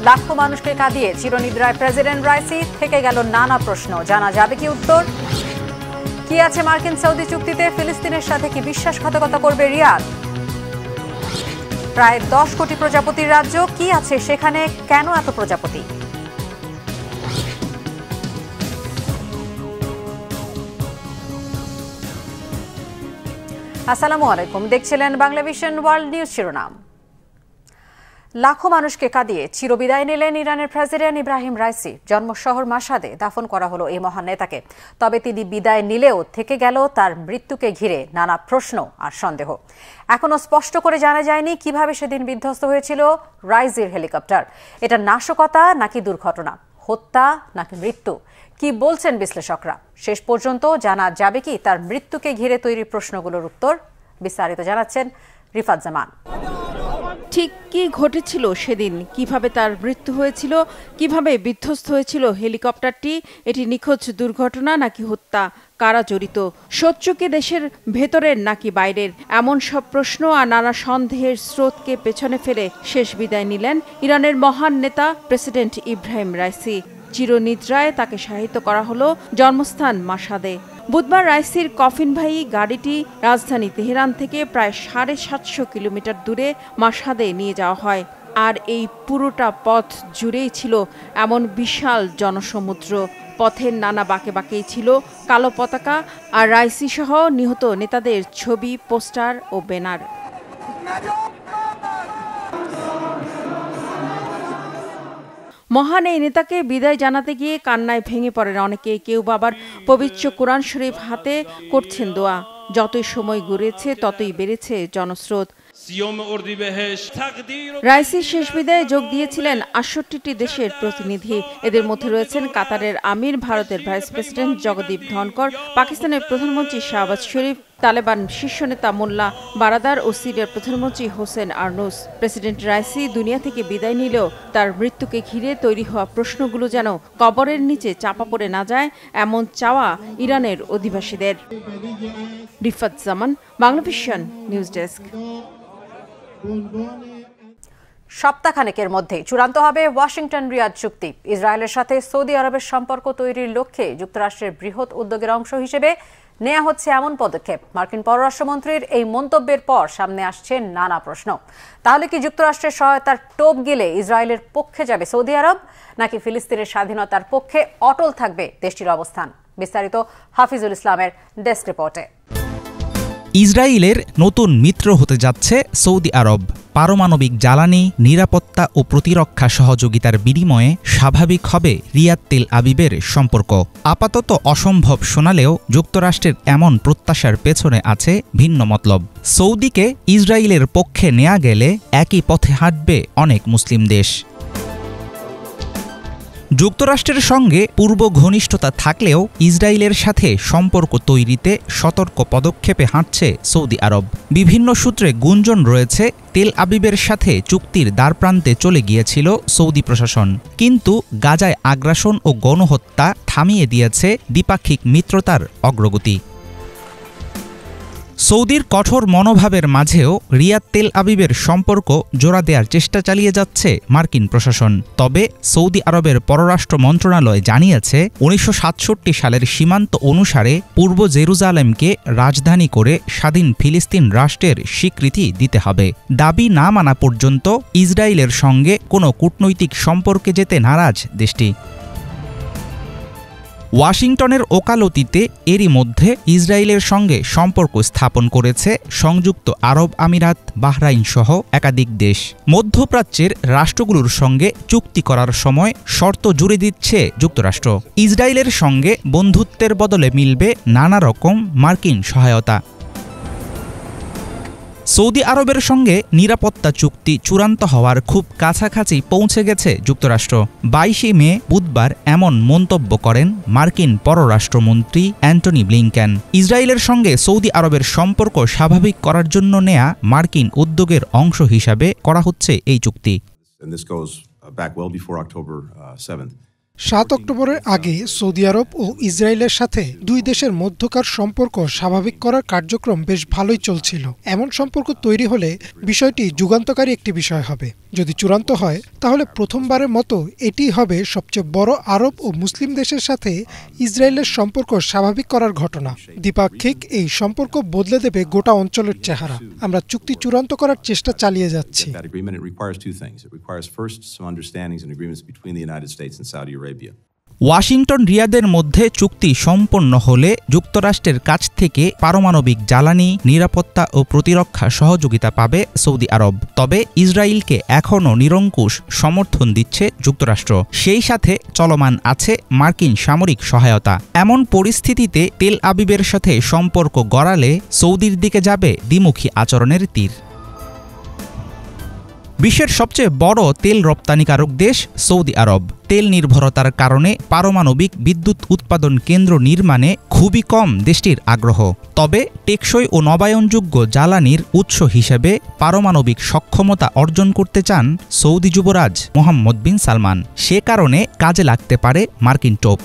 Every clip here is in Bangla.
লাখো মানুষকে কাঁদিয়ে চিরনিদ্রায় প্রেসিডেন্ট রাইসি, থেকে গেল নানা প্রশ্ন। জানা যাবে কি উত্তর? কি আছে মার্কিন সৌদি চুক্তিতে? ফিলিস্তিনের সাথে কি বিশ্বাসঘাতকতা করবে রিয়াদ? প্রায় 10 কোটি প্রজাপতির রাজ্য, কি আছে সেখানে? কেন এত প্রজাপতি? আসসালামু আলাইকুম, দেখছিলেন বাংলাভিশন ওয়ার্ল্ড নিউজ। শিরোনাম: লাখো মানুষকে কাঁদিয়ে চিরবিদায় নিলেন ইরানের প্রেসিডেন্ট ইব্রাহিম রাইসি। জন্মশহর মাশহাদে দাফন করা হলো এই মহান নেতাকে। তবে তিনি বিদায় নিলেও থেকে গেল তার মৃত্যুকে ঘিরে নানা প্রশ্ন আর সন্দেহ। এখনো স্পষ্ট করে জানা যায়নি কিভাবে সেদিন বিধ্বস্ত হয়েছিল রাইসির হেলিকপ্টার। এটা নাশকতা নাকি দুর্ঘটনা, হত্যা নাকি মৃত্যু? কি বলছেন বিশ্লেষকরা? শেষ পর্যন্ত জানা যাবে কি তার মৃত্যুকে ঘিরে তৈরি প্রশ্নগুলোর উত্তর? বিস্তারিত জানাচ্ছেন রিফাত জামান। ঠিক কি ঘটেছিল সেদিন, কিভাবে তার মৃত্যু হয়েছিল, কিভাবে বিধ্বস্ত হয়েছিল হেলিকপ্টারটি? এটি নিখোঁজ দুর্ঘটনা নাকি হত্যা? কারা জড়িত? সত্য কি দেশের ভেতরের নাকি বাইরের? এমন সব প্রশ্ন আর নানা সন্দেহের স্রোতকে পেছনে ফেলে শেষ বিদায় নিলেন ইরানের মহান নেতা প্রেসিডেন্ট ইব্রাহিম রাইসি। চিরনিদ্রায় তাকে শায়িত করা হলো জন্মস্থান মাশহাদে। বুধবার রাইসির কফিনবাহী গাড়িটি রাজধানী তেহরান থেকে প্রায় 750 কিলোমিটার দূরে মাশহাদে নিয়ে যাওয়া হয়। আর এই পুরোটা পথ জুড়েই ছিল এমন বিশাল জনসমুদ্র। পথের নানা বাঁকে বাঁকেই ছিল কালো পতাকা আর রাইসি সহ নিহত নেতাদের ছবি, পোস্টার ও ব্যানার। মহান এই নেতাকে বিদায় জানাতে গিয়ে কান্নায় ভেঙে পড়েন অনেকে। কেউ বাবার পবিত্র কোরআন শরীফ হাতে করছেন দোয়া। যতই সময় ঘুরেছে ততই বেড়েছে জনস্রোত। রাইসির শেষ বিদায়ে যোগ দিয়েছিলেন 68টি দেশের প্রতিনিধি। এদের মধ্যে রয়েছেন কাতারের আমির, ভারতের ভাইস প্রেসিডেন্ট জগদীপ ধনকর, পাকিস্তানের প্রধানমন্ত্রী শাহবাজ শরীফ, তালেবান শীর্ষ নেতা মোল্লা বারাদার ও সিরিয়ার প্রধানমন্ত্রী হোসেন আরনুস। প্রেসিডেন্ট রাইসি দুনিয়া থেকে বিদায় নিলেও তার মৃত্যুকে ঘিরে তৈরি হওয়া প্রশ্নগুলো যেন কবরের নিচে চাপা পড়ে না যায়, এমন চাওয়া ইরানের অধিবাসীদের। রিফাত জামান, বাংলাভিশন নিউজ ডেস্ক। সপ্তাহখানেকের মধ্যে চূড়ান্ত হবে ওয়াশিংটন রিয়াদ চুক্তি। ইসরায়েলের সাথে সৌদি আরবের সম্পর্ক তৈরির লক্ষ্যে যুক্তরাষ্ট্রের বৃহৎ উদ্যোগের অংশ হিসেবে নেওয়া হচ্ছে এমন পদক্ষেপ। মার্কিন পররাষ্ট্রমন্ত্রীর এই মন্তব্যের পর সামনে আসছে নানা প্রশ্ন। তাহলে কি যুক্তরাষ্ট্রের সহায়তার টোপ গিলে ইসরায়েলের পক্ষে যাবে সৌদি আরব, নাকি ফিলিস্তিনের স্বাধীনতার পক্ষে অটল থাকবে দেশটির অবস্থান? বিস্তারিত হাফিজুল ইসলামের ডেস্ক রিপোর্টে। ইসরায়েলের নতুন মিত্র হতে যাচ্ছে সৌদি আরব। পারমাণবিক জ্বালানি, নিরাপত্তা ও প্রতিরক্ষা সহযোগিতার বিনিময়ে স্বাভাবিক হবে রিয়াদ তেল আবিবের সম্পর্ক। আপাতত অসম্ভব শোনালেও যুক্তরাষ্ট্রের এমন প্রত্যাশার পেছনে আছে ভিন্ন মতলব। সৌদিকে ইসরায়েলের পক্ষে নেওয়া গেলে একই পথে হাঁটবে অনেক মুসলিম দেশ। যুক্তরাষ্ট্রের সঙ্গে পূর্ব ঘনিষ্ঠতা থাকলেও ইসরায়েলের সাথে সম্পর্ক তৈরিতে সতর্ক পদক্ষেপে হাঁটছে সৌদি আরব। বিভিন্ন সূত্রে গুঞ্জন রয়েছে তেল আবিবের সাথে চুক্তির দ্বারপ্রান্তে চলে গিয়েছিল সৌদি প্রশাসন, কিন্তু গাজায় আগ্রাসন ও গণহত্যা থামিয়ে দিয়েছে দ্বিপাক্ষিক মিত্রতার অগ্রগতি। সৌদির কঠোর মনোভাবের মাঝেও রিয়াদ তেল আবিবের সম্পর্ক জোড়া দেওয়ার চেষ্টা চালিয়ে যাচ্ছে মার্কিন প্রশাসন। তবে সৌদি আরবের পররাষ্ট্র মন্ত্রণালয় জানিয়েছে 1967 সালের সীমান্ত অনুসারে পূর্ব জেরুজালেমকে রাজধানী করে স্বাধীন ফিলিস্তিন রাষ্ট্রের স্বীকৃতি দিতে হবে। দাবি না মানা পর্যন্ত ইসরায়েলের সঙ্গে কোনো কূটনৈতিক সম্পর্কে যেতে নারাজ দেশটি। ওয়াশিংটনের ওকালতিতে এরই মধ্যে ইসরায়েলের সঙ্গে সম্পর্ক স্থাপন করেছে সংযুক্ত আরব আমিরাত, বাহরাইন সহ একাধিক দেশ। মধ্যপ্রাচ্যের রাষ্ট্রগুলোর সঙ্গে চুক্তি করার সময় শর্ত জুড়ে দিচ্ছে যুক্তরাষ্ট্র। ইসরায়েলের সঙ্গে বন্ধুত্বের বদলে মিলবে নানা রকম মার্কিন সহায়তা। সৌদি আরবের সঙ্গে নিরাপত্তা চুক্তি চূড়ান্ত হওয়ার খুব কাছাকাছি পৌঁছে গেছে যুক্তরাষ্ট্র। 22 মে বুধবার এমন মন্তব্য করেন মার্কিন পররাষ্ট্রমন্ত্রী অ্যান্টনি ব্লিংকেন। ইসরায়েলের সঙ্গে সৌদি আরবের সম্পর্ক স্বাভাবিক করার জন্য নেয়া মার্কিন উদ্যোগের অংশ হিসাবে করা হচ্ছে এই চুক্তি। 7 অক্টোবরের আগে সৌদি আরব ও ইসরায়েলের সাথে দুই দেশের মধ্যকার সম্পর্ক স্বাভাবিক করার কার্যক্রম বেশ ভালোই চলছিল। এমন সম্পর্ক তৈরি হলে বিষয়টি যুগান্তকারী একটি বিষয় হবে। যদি চূড়ান্ত হয় তাহলে প্রথমবারের মতো এটিই হবে সবচেয়ে বড় আরব ও মুসলিম দেশের সাথে ইসরায়েলের সম্পর্ক স্বাভাবিক করার ঘটনা। দ্বিপাক্ষিক এই সম্পর্ক বদলে দেবে গোটা অঞ্চলের চেহারা। আমরা চুক্তি চূড়ান্ত করার চেষ্টা চালিয়ে যাচ্ছি। ওয়াশিংটন রিয়াদের মধ্যে চুক্তি সম্পন্ন হলে যুক্তরাষ্ট্রের কাছ থেকে পারমাণবিক জ্বালানি, নিরাপত্তা ও প্রতিরক্ষা সহযোগিতা পাবে সৌদি আরব। তবে ইসরায়েলকে এখনও নিরঙ্কুশ সমর্থন দিচ্ছে যুক্তরাষ্ট্র। সেই সাথে চলমান আছে মার্কিন সামরিক সহায়তা। এমন পরিস্থিতিতে তেল আবিবের সাথে সম্পর্ক গড়ালে সৌদির দিকে যাবে দ্বিমুখী আচরণের তীর। বিশ্বের সবচেয়ে বড় তেল রপ্তানিকারক দেশ সৌদি আরব। তেল নির্ভরতার কারণে পারমাণবিক বিদ্যুৎ উৎপাদন কেন্দ্র নির্মাণে খুবই কম দেশটির আগ্রহ। তবে টেকসই ও নবায়নযোগ্য জ্বালানির উৎস হিসেবে পারমাণবিক সক্ষমতা অর্জন করতে চান সৌদি যুবরাজ মোহাম্মদ বিন সালমান। সে কারণে কাজে লাগতে পারে মার্কিন টোপ।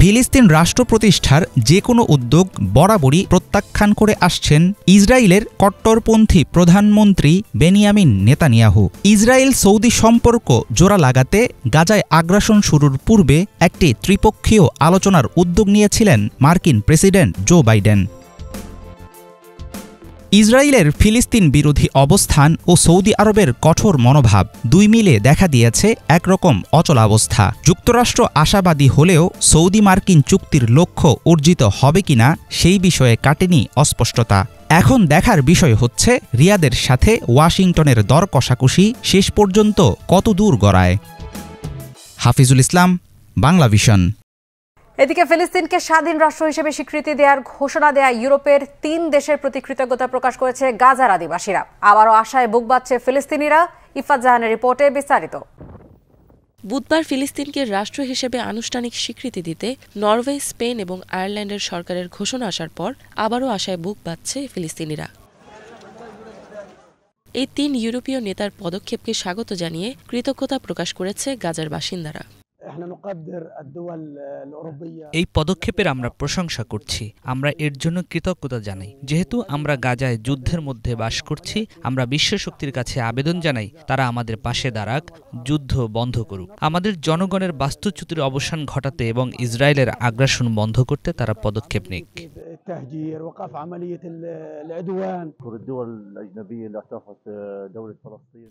ফিলিস্তিন রাষ্ট্র প্রতিষ্ঠার যে কোনো উদ্যোগ বরাবরই প্রত্যাখ্যান করে আসছেন ইসরায়েলের কট্টরপন্থী প্রধানমন্ত্রী বেনিয়ামিন নেতানিয়াহু। ইসরায়েল সৌদি সম্পর্ক জোড়া লাগাতে গাজায় আগ্রাসন শুরুর পূর্বে একটি ত্রিপক্ষীয় আলোচনার উদ্যোগ নিয়েছিলেন মার্কিন প্রেসিডেন্ট জো বাইডেন। ইসরায়েলের ফিলিস্তিন বিরোধী অবস্থান ও সৌদি আরবের কঠোর মনোভাব দুই মিলে দেখা দিয়েছে একরকম অচলাবস্থা। যুক্তরাষ্ট্র আশাবাদী হলেও সৌদি মার্কিন চুক্তির লক্ষ্য অর্জিত হবে কিনা সেই বিষয়ে কাটেনি অস্পষ্টতা। এখন দেখার বিষয় হচ্ছে রিয়াদের সাথে ওয়াশিংটনের দর কষাকষি শেষ পর্যন্ত কত দূর গড়ায়। হাফিজুল ইসলাম, বাংলা ভিশন। এদিকে ফিলিস্তিনকে স্বাধীন রাষ্ট্র হিসেবে স্বীকৃতি দেওয়ার ঘোষণা দেয়া ইউরোপের 3 দেশের প্রতি কৃতজ্ঞতা প্রকাশ করেছে গাজার আদিবাসীরা। আবারও আশায় বুক বাঁধছে ফিলিস্তিনিরা। ইফাত জাহানের রিপোর্টে বিস্তারিত। বুধবার ফিলিস্তিনকে রাষ্ট্র হিসেবে আনুষ্ঠানিক স্বীকৃতি দিতে নরওয়ে, স্পেন এবং আয়ারল্যান্ডের সরকারের ঘোষণা আসার পর আবারও আশায় বুক বাঁধছে ফিলিস্তিনিরা। এই 3 ইউরোপীয় নেতার পদক্ষেপকে স্বাগত জানিয়ে কৃতজ্ঞতা প্রকাশ করেছে গাজার বাসিন্দারা। এই পদক্ষেপের আমরা প্রশংসা করছি। আমরা এর জন্য কৃতজ্ঞতা জানাই। যেহেতু আমরা গাজায় যুদ্ধের মধ্যে বাস করছি, আমরা বিশ্ব শক্তির কাছে আবেদন জানাই তারা আমাদের পাশে দাঁড়াক, যুদ্ধ বন্ধ করুক। আমাদের জনগণের বাস্তুচ্যুতির অবসান ঘটাতে এবং ইসরায়েলের আগ্রাসন বন্ধ করতে তারা পদক্ষেপ নিক।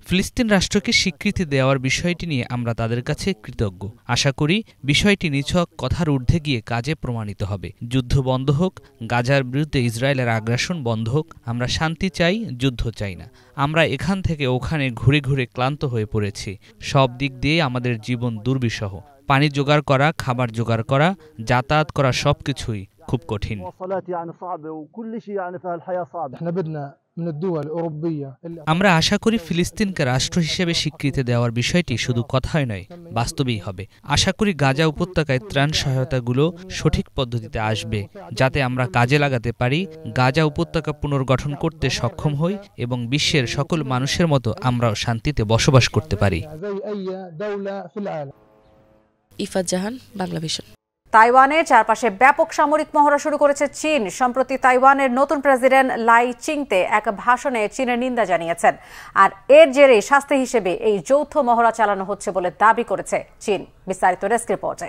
ফিলিস্তিন রাষ্ট্রকে স্বীকৃতি দেওয়ার বিষয়টি নিয়ে আমরা তাদের কাছে কৃতজ্ঞ। আশা করি বিষয়টি নিছক কথার ঊর্ধ্বে গিয়ে কাজে প্রমাণিত হবে। যুদ্ধ বন্ধ হোক, গাজার বিরুদ্ধে ইসরায়েলের আগ্রাসন বন্ধ হোক। আমরা শান্তি চাই, যুদ্ধ চাই না। আমরা এখান থেকে ওখানে ঘুরে ঘুরে ক্লান্ত হয়ে পড়েছি। সব দিক দিয়ে আমাদের জীবন দুর্বিষহ। পানি জোগাড় করা, খাবার জোগাড় করা, যাতায়াত করা সবকিছুই খুব কঠিন। আমরা আশা করি ফিলিস্তিনকে রাষ্ট্র হিসেবে স্বীকৃতি দেওয়ার বিষয়টি শুধু কথাই নয়, বাস্তবেই হবে। আশা করি গাজা উপত্যকায় ত্রাণ সহায়তাগুলো সঠিক পদ্ধতিতে আসবে, যাতে আমরা কাজে লাগাতে পারি, গাজা উপত্যকা পুনর্গঠন করতে সক্ষম হই এবং বিশ্বের সকল মানুষের মতো আমরাও শান্তিতে বসবাস করতে পারি। ইফাত জাহান, বাংলা ভিশন। তাইওয়ানের চারপাশে ব্যাপক সামরিক মহড়া শুরু করেছে চীন। সম্প্রতি তাইওয়ানের নতুন প্রেসিডেন্ট লাই চিংতে এক ভাষণে চীনের নিন্দা জানিয়েছেন। আর এর জেরে শাস্তি হিসেবে এই যৌথ মহড়া চালানো হচ্ছে বলে দাবি করেছে চীন। বিস্তারিত ডেস্ক রিপোর্টে।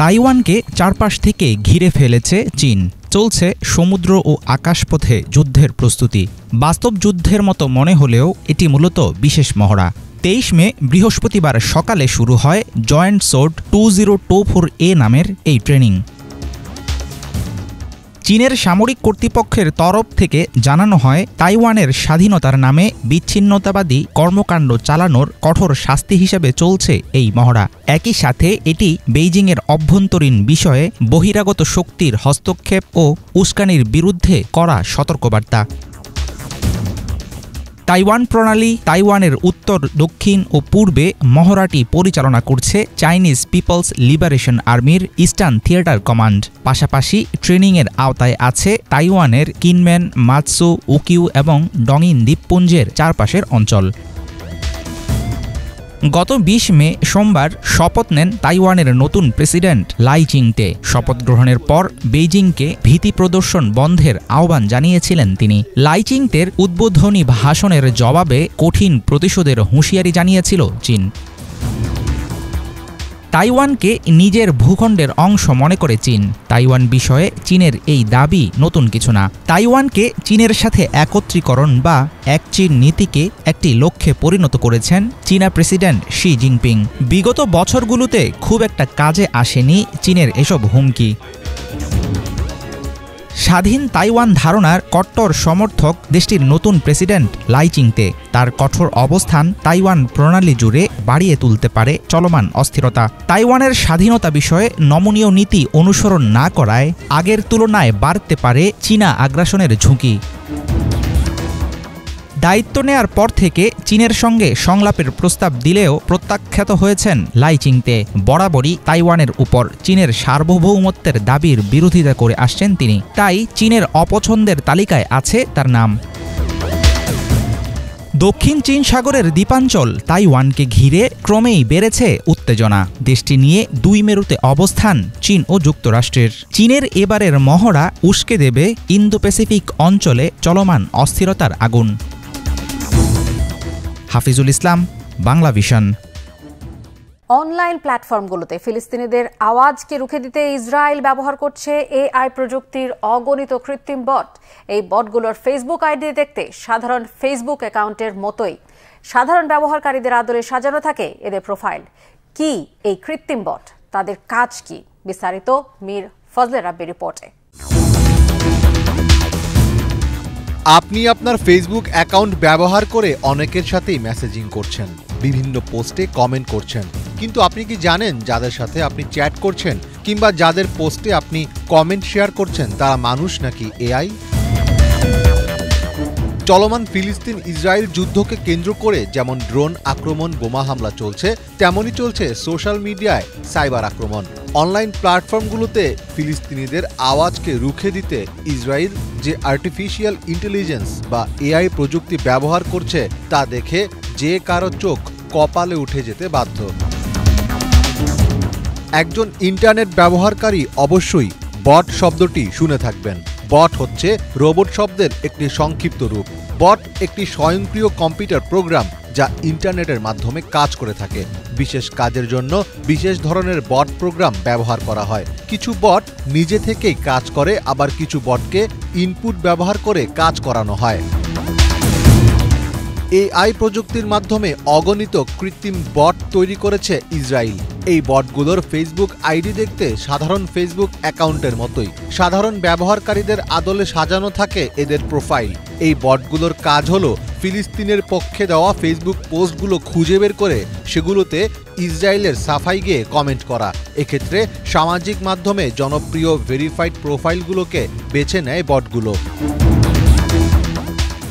তাইওয়ানকে চারপাশ থেকে ঘিরে ফেলেছে চীন। চলছে সমুদ্র ও আকাশপথে যুদ্ধের প্রস্তুতি। বাস্তব যুদ্ধের মতো মনে হলেও এটি মূলত বিশেষ মহড়া। 23 মে বৃহস্পতিবার সকালে শুরু হয় জয়েন্ট সোর্ড 2024A নামের এই ট্রেনিং। চীনের সামরিক কর্তৃপক্ষের তরফ থেকে জানানো হয়, তাইওয়ানের স্বাধীনতার নামে বিচ্ছিন্নতাবাদী কর্মকাণ্ড চালানোর কঠোর শাস্তি হিসেবে চলছে এই মহড়া। একই সাথে এটি বেইজিংয়ের অভ্যন্তরীণ বিষয়ে বহিরাগত শক্তির হস্তক্ষেপ ও উস্কানির বিরুদ্ধে কড়া সতর্কবার্তা। তাইওয়ান প্রণালী তাইওয়ানের উত্তর, দক্ষিণ ও পূর্বে মহড়াটি পরিচালনা করছে চাইনিজ পিপলস লিবারেশন আর্মির ইস্টার্ন থিয়েটার কমান্ড। পাশাপাশি ট্রেনিংয়ের আওতায় আছে তাইওয়ানের কিনম্যান, মাতসু, উকিউ এবং ডংইন দ্বীপপুঞ্জের চারপাশের অঞ্চল। গত ২০ মে সোমবার শপথ নেন তাইওয়ানের নতুন প্রেসিডেন্ট লাই চিংতে। শপথ গ্রহণের পর বেইজিংকে ভীতি প্রদর্শন বন্ধের আহ্বান জানিয়েছিলেন তিনি। লাই চিংতের উদ্বোধনী ভাষণের জবাবে কঠিন প্রতিশোধের হুঁশিয়ারি জানিয়েছিল চীন। তাইওয়ানকে নিজের ভূখণ্ডের অংশ মনে করে চীন। তাইওয়ান বিষয়ে চীনের এই দাবি নতুন কিছু না। তাইওয়ানকে চীনের সাথে একত্রীকরণ বা এক চীন নীতিকে একটি লক্ষ্যে পরিণত করেছেন চীনা প্রেসিডেন্ট শি জিনপিং। বিগত বছরগুলোতে খুব একটা কাজে আসেনি চীনের এসব হুমকি। স্বাধীন তাইওয়ান ধারণার কট্টর সমর্থক দেশটির নতুন প্রেসিডেন্ট লাই চিংতে। তার কঠোর অবস্থান তাইওয়ান প্রণালী জুড়ে বাড়িয়ে তুলতে পারে চলমান অস্থিরতা। তাইওয়ানের স্বাধীনতা বিষয়ে নমনীয় নীতি অনুসরণ না করায় আগের তুলনায় বাড়তে পারে চীনা আগ্রাসনের ঝুঁকি। দায়িত্ব নেয়ার পর থেকে চীনের সঙ্গে সংলাপের প্রস্তাব দিলেও প্রত্যাখ্যাত হয়েছেন লাই চিংতে। বরাবরই তাইওয়ানের উপর চীনের সার্বভৌমত্বের দাবির বিরোধিতা করে আসছেন তিনি। তাই চীনের অপছন্দের তালিকায় আছে তার নাম। দক্ষিণ চীন সাগরের দ্বীপাঞ্চল তাইওয়ানকে ঘিরে ক্রমেই বেড়েছে উত্তেজনা। দেশটি নিয়ে দুই মেরুতে অবস্থান চীন ও যুক্তরাষ্ট্রের। চীনের এবারের মহড়া উস্কে দেবে ইন্দো প্যাসিফিক অঞ্চলে চলমান অস্থিরতার আগুন। হাফিজুল ইসলাম, বাংলা ভিশন। অনলাইন প্ল্যাটফর্মগুলোতে ফিলিস্তিনিদের আওয়াজকে রুখে দিতে ইসরায়েল ব্যবহার করছে এআই প্রযুক্তির অগণিত কৃত্রিম বট। এই বটগুলোর ফেসবুক আইডি দেখতে সাধারণ ফেসবুক অ্যাকাউন্টের মতোই। সাধারণ ব্যবহারকারীদের আদলে সাজানো থাকে এদের প্রোফাইল। কি এই কৃত্রিম বট, তাদের কাজ কি? বিস্তারিত মীর ফজলে রাব্বির রিপোর্টে। আপনি আপনার ফেসবুক অ্যাকাউন্ট ব্যবহার করে অনেকের সাথেই মেসেজিং করছেন, বিভিন্ন পোস্টে কমেন্ট করছেন, কিন্তু আপনি কি জানেন যাদের সাথে আপনি চ্যাট করছেন কিংবা যাদের পোস্টে আপনি কমেন্ট শেয়ার করছেন তারা মানুষ নাকি এআই? চলমান ফিলিস্তিন ইসরায়েল যুদ্ধকে কেন্দ্র করে যেমন ড্রোন আক্রমণ, বোমা হামলা চলছে, তেমনই চলছে সোশ্যাল মিডিয়ায় সাইবার আক্রমণ। অনলাইন প্ল্যাটফর্মগুলোতে ফিলিস্তিনিদের আওয়াজকে রুখে দিতে ইসরায়েল যে আর্টিফিশিয়াল ইন্টেলিজেন্স বা এআই প্রযুক্তি ব্যবহার করছে তা দেখে যে কারো চোখ কপালে উঠে যেতে বাধ্য। একজন ইন্টারনেট ব্যবহারকারী অবশ্যই বট শব্দটি শুনে থাকবেন। বট হচ্ছে রোবট শব্দের একটি সংক্ষিপ্ত রূপ। বট একটি স্বয়ংক্রিয় কম্পিউটার প্রোগ্রাম যা ইন্টারনেটের মাধ্যমে কাজ করে থাকে। বিশেষ কাজের জন্য বিশেষ ধরনের বট প্রোগ্রাম ব্যবহার করা হয়। কিছু বট নিজে থেকেই কাজ করে, আবার কিছু বটকে ইনপুট ব্যবহার করে কাজ করানো হয়। এআই প্রযুক্তির মাধ্যমে অগণিত কৃত্রিম বট তৈরি করেছে ইসরায়েল। এই বটগুলোর ফেসবুক আইডি দেখতে সাধারণ ফেসবুক অ্যাকাউন্টের মতোই। সাধারণ ব্যবহারকারীদের আদলে সাজানো থাকে এদের প্রোফাইল। এই বটগুলোর কাজ হলো ফিলিস্তিনের পক্ষে দেওয়া ফেসবুক পোস্টগুলো খুঁজে বের করে সেগুলোতে ইসরায়েলের সাফাই গেয়ে কমেন্ট করা। এক্ষেত্রে সামাজিক মাধ্যমে জনপ্রিয় ভেরিফাইড প্রোফাইলগুলোকে বেছে নেয় বটগুলো।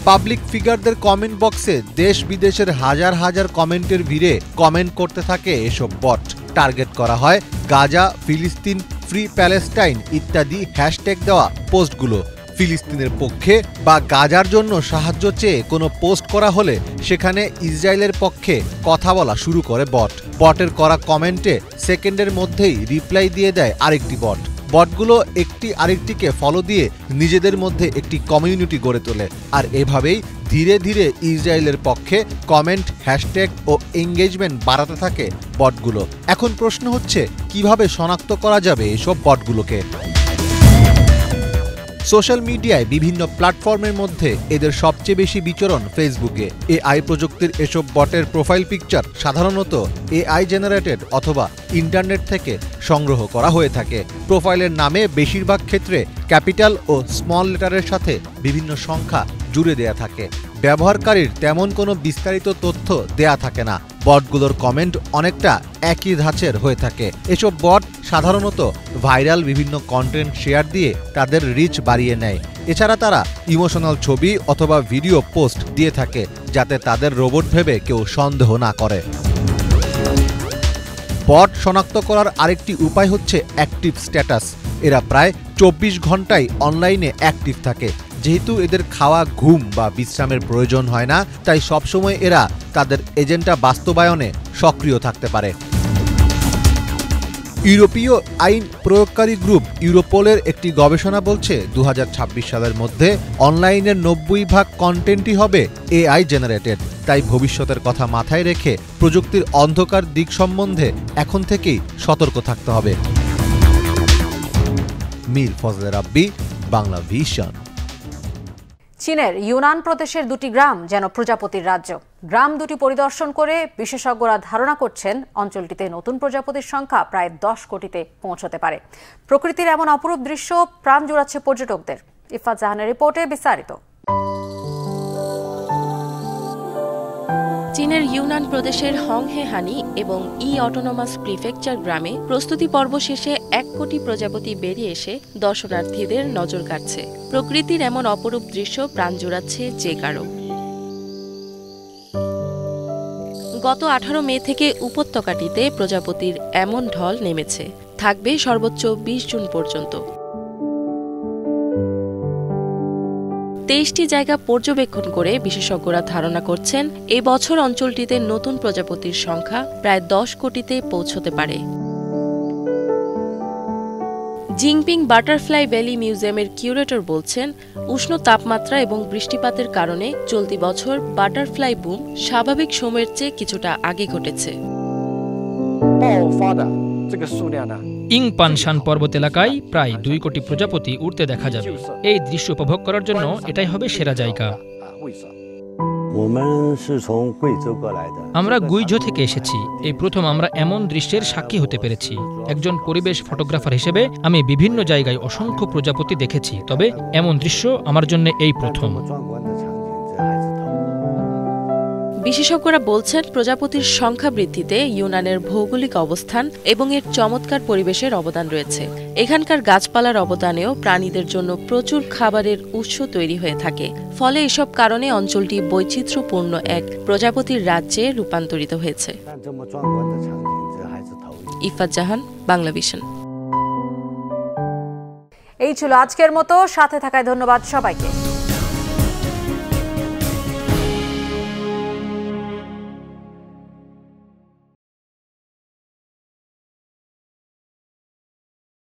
পাবলিক ফিগারদের কমেন্ট বক্সে দেশ বিদেশের হাজার হাজার কমেন্টের ভিড়ে কমেন্ট করতে থাকে এসব বট। টার্গেট করা হয় গাজা, ফিলিস্তিন, ফ্রি প্যালেস্টাইন ইত্যাদি হ্যাশট্যাগ দেওয়া পোস্টগুলো। ফিলিস্তিনের পক্ষে বা গাজার জন্য সাহায্য চেয়ে কোনো পোস্ট করা হলে সেখানে ইসরায়েলের পক্ষে কথা বলা শুরু করে বট। বটের করা কমেন্টে সেকেন্ডের মধ্যেই রিপ্লাই দিয়ে দেয় আরেকটি বট। বটগুলো একটি আরেকটিকে ফলো দিয়ে নিজেদের মধ্যে একটি কমিউনিটি গড়ে তোলে, আর এভাবেই ধীরে ধীরে ইসরায়েলের পক্ষে কমেন্ট, হ্যাশট্যাগ ও এঙ্গেজমেন্ট বাড়াতে থাকে বটগুলো। এখন প্রশ্ন হচ্ছে কিভাবে শনাক্ত করা যাবে এসব বটগুলোকে? সোশ্যাল মিডিয়ায় বিভিন্ন প্ল্যাটফর্মের মধ্যে এদের সবচেয়ে বেশি বিচরণ ফেসবুকে। এআই প্রযুক্তির এসব বটের প্রোফাইল পিকচার সাধারণত এআই জেনারেটেড অথবা ইন্টারনেট থেকে সংগ্রহ করা হয়ে থাকে। প্রোফাইলের নামে বেশিরভাগ ক্ষেত্রে ক্যাপিটাল ও স্মল লেটারের সাথে বিভিন্ন সংখ্যা জুড়ে দেয়া থাকে। ব্যবহারকারীর তেমন কোনো বিস্তারিত তথ্য দেয়া থাকে না। বটগুলোর কমেন্ট অনেকটা একই ধাঁচের হয়ে থাকে। এসব বট সাধারণত ভাইরাল বিভিন্ন কন্টেন্ট শেয়ার দিয়ে তাদের রিচ বাড়িয়ে নেয়। এছাড়া তারা ইমোশনাল ছবি অথবা ভিডিও পোস্ট দিয়ে থাকে যাতে তাদের রোবট ভেবে কেউ সন্দেহ না করে। বট শনাক্ত করার আরেকটি উপায় হচ্ছে অ্যাক্টিভ স্ট্যাটাস। এরা প্রায় 24 ঘন্টাই অনলাইনে অ্যাক্টিভ থাকে। যেহেতু এদের খাওয়া, ঘুম বা বিশ্রামের প্রয়োজন হয় না, তাই সবসময় এরা তাদের এজেন্ডা বাস্তবায়নে সক্রিয় থাকতে পারে। ইউরোপীয় আইন প্রয়োগকারী গ্রুপ ইউরোপোলের একটি গবেষণা বলছে 2026 সালের মধ্যে অনলাইনের 90% কন্টেন্টই হবে AI জেনারেটেড। তাই ভবিষ্যতের কথা মাথায় রেখে প্রযুক্তির অন্ধকার দিক সম্বন্ধে এখন থেকেই সতর্ক থাকতে হবে। মীর ফজলে রাব্বি, বাংলা ভিশন। চীনের ইউনান প্রদেশের দুটি গ্রাম যেন প্রজাপতির রাজ্য। গ্রাম দুটি পরিদর্শন করে বিশেষজ্ঞরা ধারণা করছেন অঞ্চলটিতে নতুন প্রজাপতির সংখ্যা প্রায় 10 কোটিতে পৌঁছতে পারে। প্রকৃতির এমন অপরূপ দৃশ্য প্রাণ জুড়াচ্ছে পর্যটকদের। ইফাত জাহানের রিপোর্টে বিস্তারিত। চীনের ইউনান প্রদেশের হংহেহানি এবং অটোনোমাস প্রিফেকচার গ্রামে প্রস্তুতি পর্ব শেষে 1 কোটি প্রজাপতি বেরিয়ে এসে দর্শনার্থীদের নজর কাড়ছে। প্রকৃতির এমন অপরূপ দৃশ্য প্রাণ জুড়াচ্ছে যে কারো। গত 18 মে থেকে উপত্যকাটিতে প্রজাপতির এমন ঢল নেমেছে, থাকবে সর্বোচ্চ 20 জুন পর্যন্ত। 23টি জায়গা পর্যবেক্ষণ করে বিশেষজ্ঞরা ধারণা করছেন এবছর অঞ্চলটিতে নতুন প্রজাপতির সংখ্যা প্রায় 10 কোটিতে পৌঁছতে পারে। জিংপিং বাটারফ্লাই ভ্যালি মিউজিয়ামের কিউরেটর বলছেন, উষ্ণ তাপমাত্রা এবং বৃষ্টিপাতের কারণে চলতি বছর বাটারফ্লাই বুম স্বাভাবিক সময়ের চেয়ে কিছুটা আগে ঘটেছে। ইংপানশান পর্বত এলাকায় প্রায় 2 কোটি প্রজাপতি উড়তে দেখা যাবে। এই দৃশ্য উপভোগ করার জন্য এটাই হবে সেরা জায়গা। আমরা গুইঝো থেকে এসেছি। এই প্রথম আমরা এমন দৃশ্যের সাক্ষী হতে পেরেছি। একজন পরিবেশ ফটোগ্রাফার হিসেবে আমি বিভিন্ন জায়গায় অসংখ্য প্রজাপতি দেখেছি, তবে এমন দৃশ্য আমার জন্য এই প্রথম। বিশেষজ্ঞরা বলছেন, প্রজাপতির সংখ্যা বৃদ্ধিতে ইউনানের ভৌগোলিক অবস্থান এবং এর চমৎকার পরিবেশের অবদান রয়েছে। এখানকার গাছপালার অবদানেও প্রাণীদের জন্য প্রচুর খাবারের উৎস তৈরি হয়ে থাকে। ফলে এসব কারণে অঞ্চলটি বৈচিত্র্যপূর্ণ এক প্রজাপতির রাজ্যে রূপান্তরিত হয়েছে। ইফাত জাহান, বাংলা ভিশন। এই ছিল আজকের মতো। সাথে থাকায় ধন্যবাদ সবাইকে।